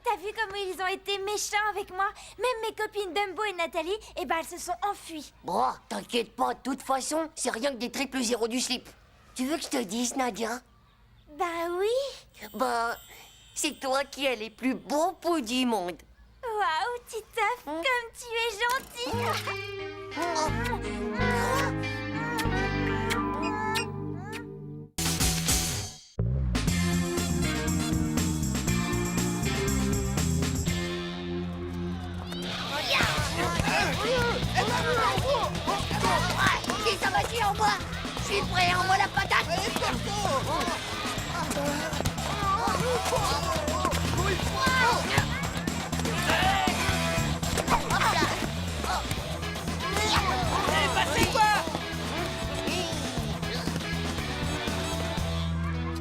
T'as vu comment ils ont été méchants avec moi? Même mes copines Dumbo et Nathalie, eh ben elles se sont enfuies. Bon, t'inquiète pas, de toute façon, c'est rien que des triples zéros du slip. Tu veux que je te dise, Nadia? Bah oui. Bah, c'est toi qui es les plus beaux poux du monde. Waouh, Titeuf, comme tu es gentil. Et ça va-t-il en moi? Je suis prêt, envoie la patate.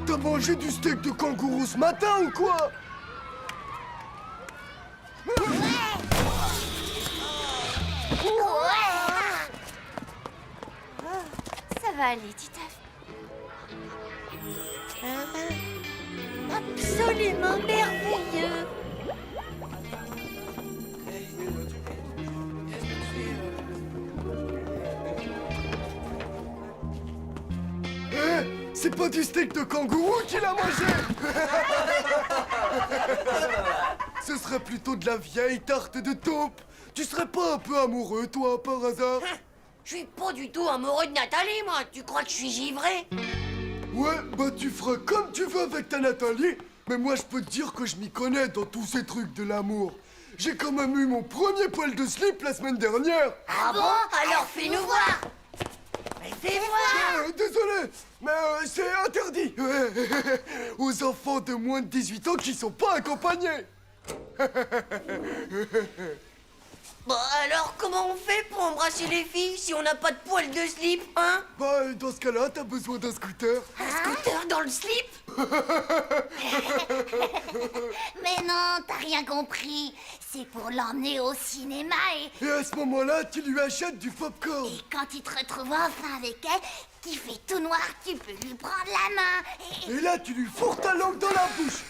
T'as mangé du steak de kangourou ce matin ou quoi? Ça va aller, Titeuf. Absolument merveilleux. C'est pas du steak de kangourou qu'il a mangé. Ce serait plutôt de la vieille tarte de taupe. Tu serais pas un peu amoureux, toi, par hasard? Je suis pas du tout amoureux de Nathalie, moi. Tu crois que je suis givré? Ouais, bah tu feras comme tu veux avec ta Nathalie, mais moi je peux te dire que je m'y connais dans tous ces trucs de l'amour. J'ai quand même eu mon premier poil de slip la semaine dernière. Ah bon? Alors fais-nous voir. Mais fais voir. Désolé, mais c'est interdit aux enfants de moins de 18 ans qui sont pas accompagnés. Bon, alors comment on fait pour embrasser les filles si on n'a pas de poil de slip, hein? Bah, dans ce cas-là, t'as besoin d'un scooter. Un scooter dans le slip? Mais non, t'as rien compris. C'est pour l'emmener au cinéma Et à ce moment-là, tu lui achètes du popcorn. et quand il te retrouve enfin avec elle, qui fait tout noir, tu peux lui prendre la main. Et là, tu lui fourres ta langue dans la bouche.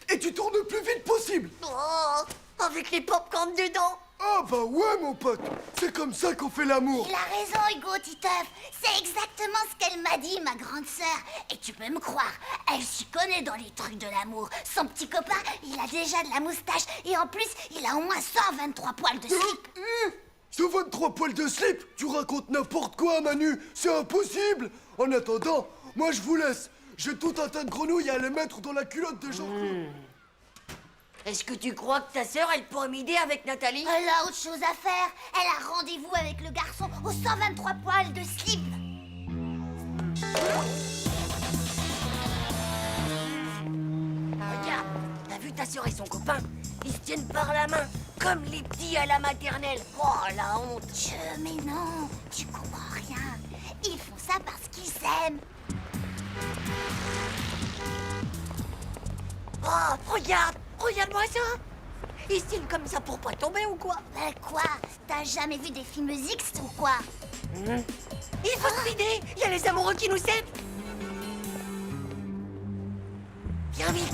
Et tu tournes le plus vite possible. Oh, avec les popcorn dedans. Ah bah ouais, mon pote. C'est comme ça qu'on fait l'amour. Il a raison, Hugo Titeuf. C'est exactement ce qu'elle m'a dit, ma grande sœur. Et tu peux me croire, elle s'y connaît dans les trucs de l'amour. Son petit copain, il a déjà de la moustache. Et en plus, il a au moins 123 poils de slip. 123 poils de slip. Tu racontes n'importe quoi, Manu. C'est impossible. En attendant, moi je vous laisse. J'ai tout un tas de grenouilles à les mettre dans la culotte de Jean-Claude. Est-ce que tu crois que ta sœur, elle pourrait m'aider avec Nathalie? Elle a autre chose à faire. Elle a rendez-vous avec le garçon aux 123 poils de slip. Regarde, t'as vu ta sœur et son copain? Ils se tiennent par la main, comme les petits à la maternelle. Oh, la honte. Mais non, tu comprends rien. Ils font ça parce qu'ils s'aiment. Oh, regarde-moi ça. Ils se tiennent comme ça pour pas tomber ou quoi? Ben quoi? T'as jamais vu des films X ou quoi? Il faut se vider. Il y a les amoureux qui nous cèdent. Viens vite.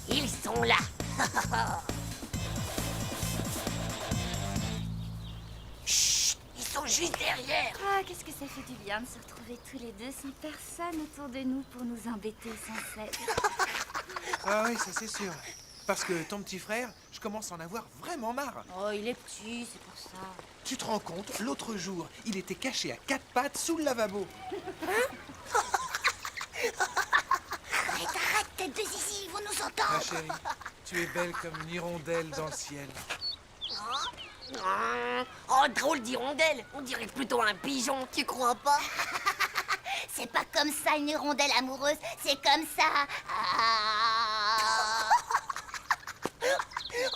Ils sont là. Chut, ils sont juste derrière. Ah, qu'est-ce que ça fait du bien de se retrouver tous les deux sans personne autour de nous pour nous embêter sans cesse. Ah oui, ça c'est sûr. Parce que ton petit frère, je commence à en avoir vraiment marre. Oh, il est petit, c'est pour ça. Tu te rends compte, l'autre jour, il était caché à 4 pattes sous le lavabo. Arrête, tête de zizi, ils vont nous Ma entendre. chérie, tu es belle comme une hirondelle dans le ciel. Oh, drôle d'hirondelle. On dirait plutôt un pigeon, tu crois pas? C'est pas comme ça une hirondelle amoureuse, c'est comme ça.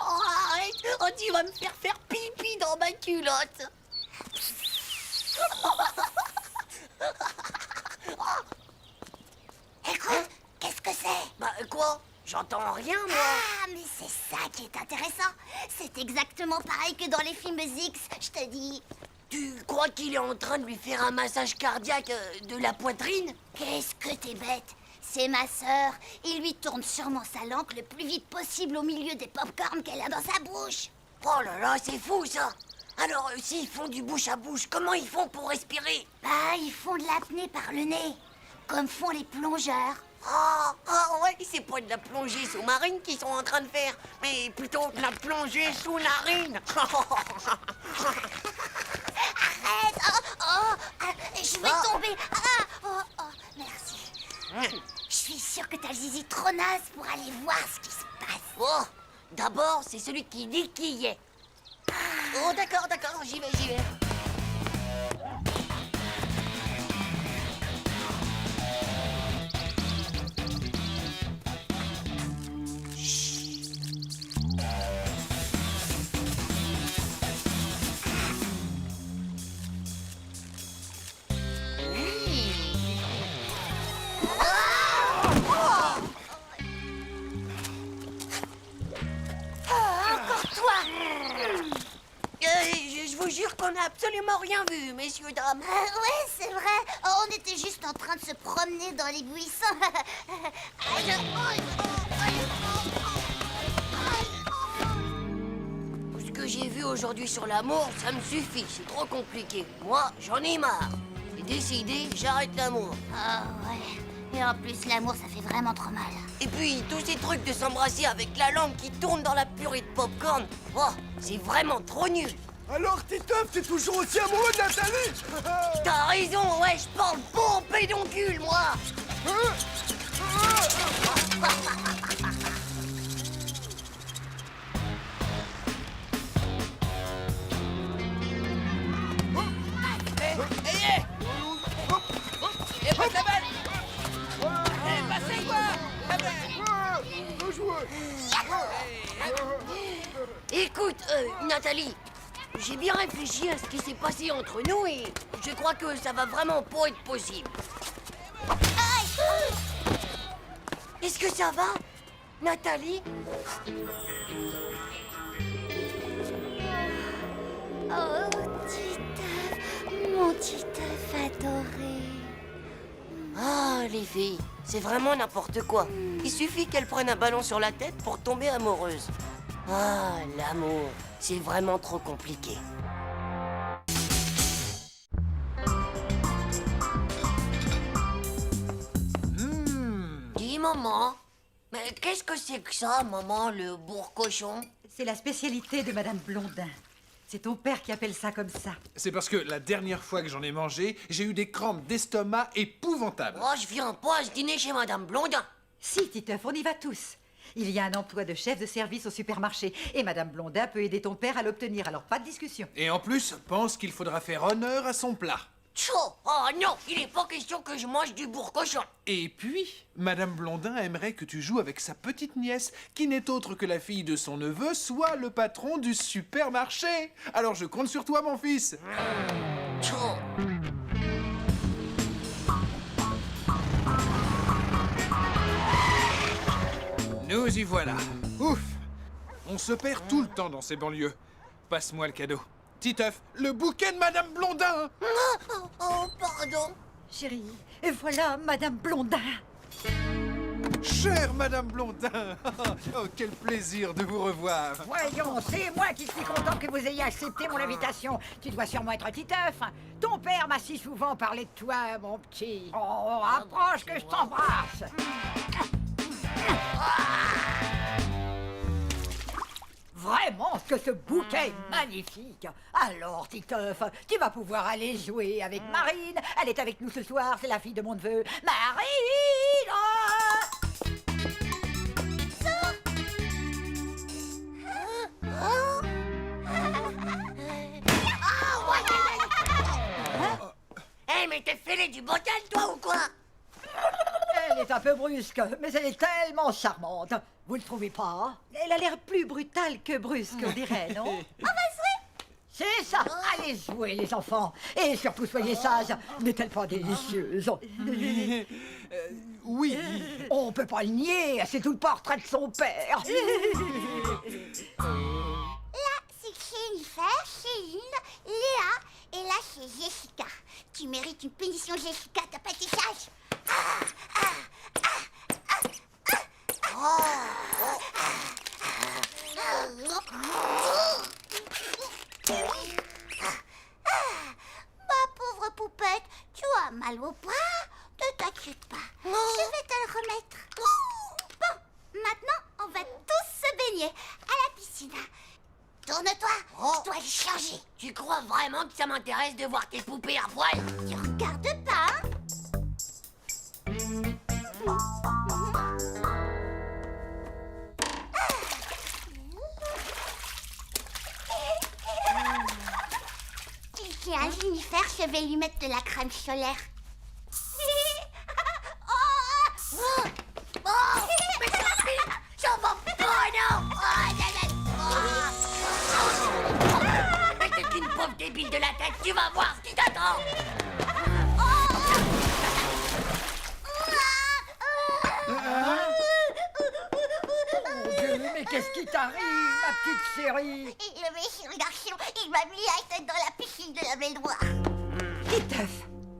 Oh, arrête. Oh, tu vas me faire pipi dans ma culotte. Écoute, qu'est-ce que c'est? Bah, quoi? J'entends rien, moi. Ah, mais c'est ça qui est intéressant. C'est exactement pareil que dans les films X, je te dis. Tu crois qu'il est en train de lui faire un massage cardiaque de la poitrine? Qu'est-ce que t'es bête? C'est ma sœur. Il lui tourne sûrement sa langue le plus vite possible au milieu des pop-corn qu'elle a dans sa bouche. Oh là là, c'est fou, ça. Alors, s'ils font du bouche à bouche, comment ils font pour respirer? Bah, ils font de l'apnée par le nez, comme font les plongeurs. Ah ouais, c'est pas de la plongée sous-marine qu'ils sont en train de faire, mais plutôt de la plongée sous-narine. Arrête! Je vais tomber! Merci. Je suis sûre que t'as le zizi trop naze pour aller voir ce qui se passe. Oh, d'abord, c'est celui qui dit qui y est. Oh, d'accord, j'y vais. Encore toi! Je vous jure qu'on n'a absolument rien vu, messieurs, dames. Ouais, c'est vrai. On était juste en train de se promener dans les buissons. Ce que j'ai vu aujourd'hui sur l'amour, ça me suffit, c'est trop compliqué. Moi, j'en ai marre. J'ai décidé, j'arrête l'amour. Oh, ouais. Et en plus, l'amour, ça fait vraiment trop mal. Et puis, tous ces trucs de s'embrasser avec la langue qui tourne dans la purée de popcorn, oh, c'est vraiment trop nul. Alors, Titeuf, t'es toujours aussi amoureux de Nathalie? T'as raison, ouais, je parle bon pédoncule, moi. Écoute, Nathalie, j'ai bien réfléchi à ce qui s'est passé entre nous et je crois que ça va vraiment pas être possible. Est-ce que ça va, Nathalie? Oh, Titeuf, mon Titeuf adoré. Ah, les filles, c'est vraiment n'importe quoi. Il suffit qu'elles prennent un ballon sur la tête pour tomber amoureuses. Ah, l'amour, c'est vraiment trop compliqué. Dis, maman, mais qu'est-ce que c'est que ça, maman, le bourre-cochon? C'est la spécialité de Madame Blondin. C'est ton père qui appelle ça comme ça. C'est parce que la dernière fois que j'en ai mangé, j'ai eu des crampes d'estomac épouvantables. Oh, je viens pas à ce dîner chez Madame Blondin. Si, Titeuf, on y va tous. Il y a un emploi de chef de service au supermarché et Madame Blondin peut aider ton père à l'obtenir, alors pas de discussion. Et en plus, pense qu'il faudra faire honneur à son plat. Tchou! Oh non, il n'est pas question que je mange du bourre-cochon. Et puis, Madame Blondin aimerait que tu joues avec sa petite nièce, qui n'est autre que la fille de son neveu, soit le patron du supermarché. Alors je compte sur toi, mon fils. Tchou! Nous y voilà. Ouf! On se perd tout le temps dans ces banlieues. Passe-moi le cadeau. Titeuf, le bouquet de Madame Blondin! Oh, pardon. Chérie, et voilà Madame Blondin. Chère Madame Blondin! Oh, quel plaisir de vous revoir! Voyons, c'est moi qui suis content que vous ayez accepté mon invitation. Tu dois sûrement être Titeuf. Ton père m'a si souvent parlé de toi, mon petit. Oh, approche que je t'embrasse. Vraiment que ce bouquet est magnifique. Alors, Titeuf, tu vas pouvoir aller jouer avec Marine. Elle est avec nous ce soir, c'est la fille de mon neveu. Marine! Eh, mais t'es fêlé du bocal, toi, ou quoi? Elle est un peu brusque, mais elle est tellement charmante. Vous ne trouvez pas? Elle a l'air plus brutale que brusque, on dirait, non? On va jouer! C'est ça! Allez jouer, les enfants! Et surtout, soyez sages! N'est-elle pas délicieuse? Oui. On peut pas le nier, c'est tout le portrait de son père. Là, c'est Jennifer, Céline, Léa, et là, c'est Jessica. Tu mérites une punition, Jessica, t'as pas été sage. Ma pauvre poupette, tu as mal au bras? Ne t'inquiète pas, je vais te le remettre. Bon, maintenant, on va tous se baigner à la piscine. Tourne-toi, je dois le changer. Tu crois vraiment que ça m'intéresse de voir tes poupées à poil? Tu regardes pas, hein? Tiens, Jennifer, je vais lui mettre de la crème solaire. Mais ça va pas, non! Mais t'es une pauvre débile de la tête, tu vas voir ce qui t'attend! Mais qu'est-ce qui t'arrive, ma petite chérie? Le méchant garçon, il m'a mis la tête dans la piscine de la baignoire. Titeuf!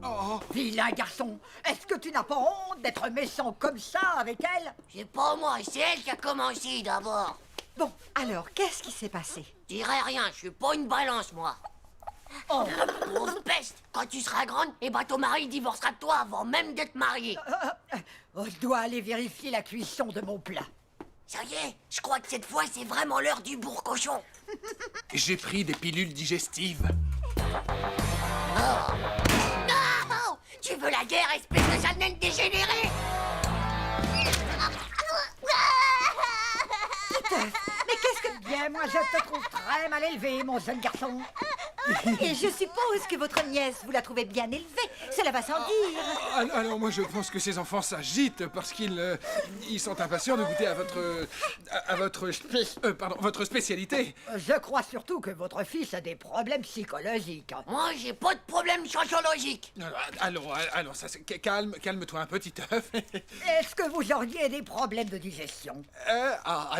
Oh, vilain garçon, est-ce que tu n'as pas honte d'être méchant comme ça avec elle? C'est pas moi, c'est elle qui a commencé d'abord. Bon, alors, qu'est-ce qui s'est passé? Dirais rien, je suis pas une balance, moi. Oh. Pauvre peste, quand tu seras grande, ton mari divorcera de toi avant même d'être marié. Oh, je dois aller vérifier la cuisson de mon plat. Ça y est, je crois que cette fois, c'est vraiment l'heure du bourre-cochon. J'ai pris des pilules digestives. Non! Tu veux la guerre, espèce de Chanel dégénéré? Mais qu'est-ce que bien, moi je te trouve très mal élevé, mon jeune garçon. Et je suppose que votre nièce, vous la trouvez bien élevée. Cela va sans dire. Alors moi je pense que ces enfants s'agitent parce qu'ils ils sont impatients de goûter à votre spécialité. Je crois surtout que votre fils a des problèmes psychologiques. Moi, j'ai pas de problème sociologique. Alors ça c'est calme-toi un petit œuf. Est-ce que vous auriez des problèmes de digestion?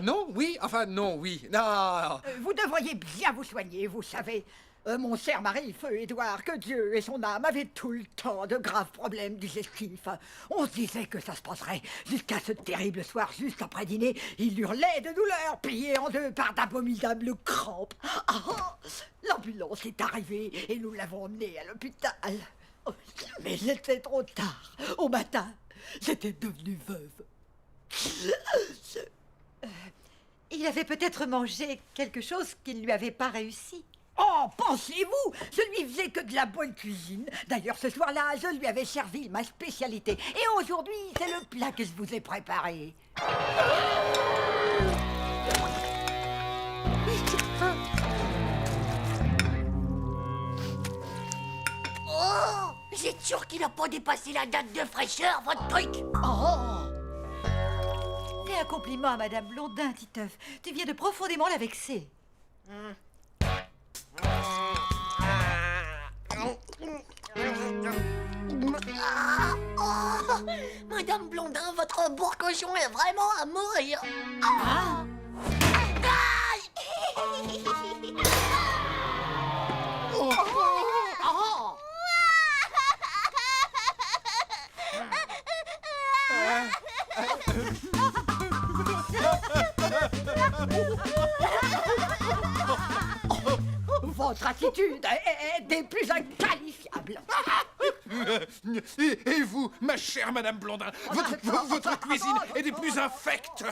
Non, oui, enfin non, oui, non. Vous devriez bien vous soigner, vous savez. Mon cher mari, feu Édouard, que Dieu et son âme avaient tout le temps de graves problèmes digestifs. On se disait que ça se passerait jusqu'à ce terrible soir, juste après dîner. Il hurlait de douleur, plié en deux par d'abominables crampes. L'ambulance est arrivée et nous l'avons emmené à l'hôpital. Mais c'était trop tard. Au matin, j'étais devenue veuve. Il avait peut-être mangé quelque chose qui ne lui avait pas réussi. Oh, pensez-vous? Je lui faisais que de la bonne cuisine. D'ailleurs, ce soir-là, je lui avais servi ma spécialité. Et aujourd'hui, c'est le plat que je vous ai préparé. Oh! J'ai sûr qu'il a pas dépassé la date de fraîcheur, votre truc. Oh! Fais un compliment à Madame Blondin, Titeuf. Tu viens de profondément la vexer. Madame Blondin, votre bourre-cochon est vraiment à mourir. Votre attitude est des plus inqualifiables. Et vous, ma chère Madame Blondin, votre cuisine est des plus infectes.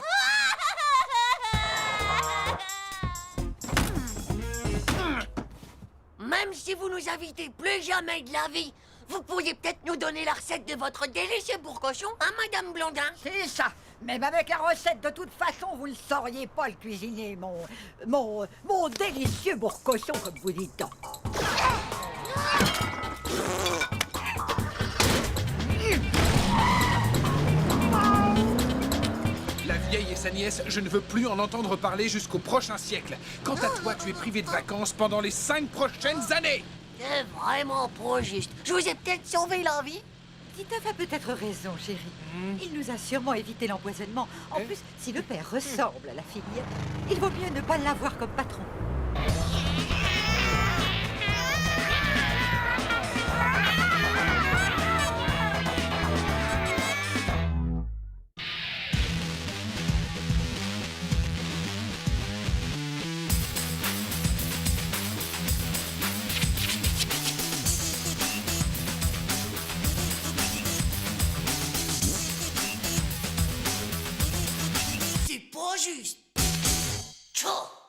Même si vous nous invitez plus jamais de la vie, vous pourriez peut-être nous donner la recette de votre délicieux bourre-cochon, hein, Madame Blondin? C'est ça. Même avec la recette, de toute façon, vous ne sauriez pas le cuisiner, mon délicieux bourre-cochon, comme vous dites. La vieille et sa nièce, je ne veux plus en entendre parler jusqu'au prochain siècle. Quant à toi, tu es privé de vacances pendant les 5 prochaines années. C'est vraiment pas juste. Je vous ai peut-être sauvé la vie. Titeuf a peut-être raison, chérie. Il nous a sûrement évité l'empoisonnement. En plus, si le père ressemble à la fille, il vaut mieux ne pas l'avoir comme patron. C'est pas juste. Tchao.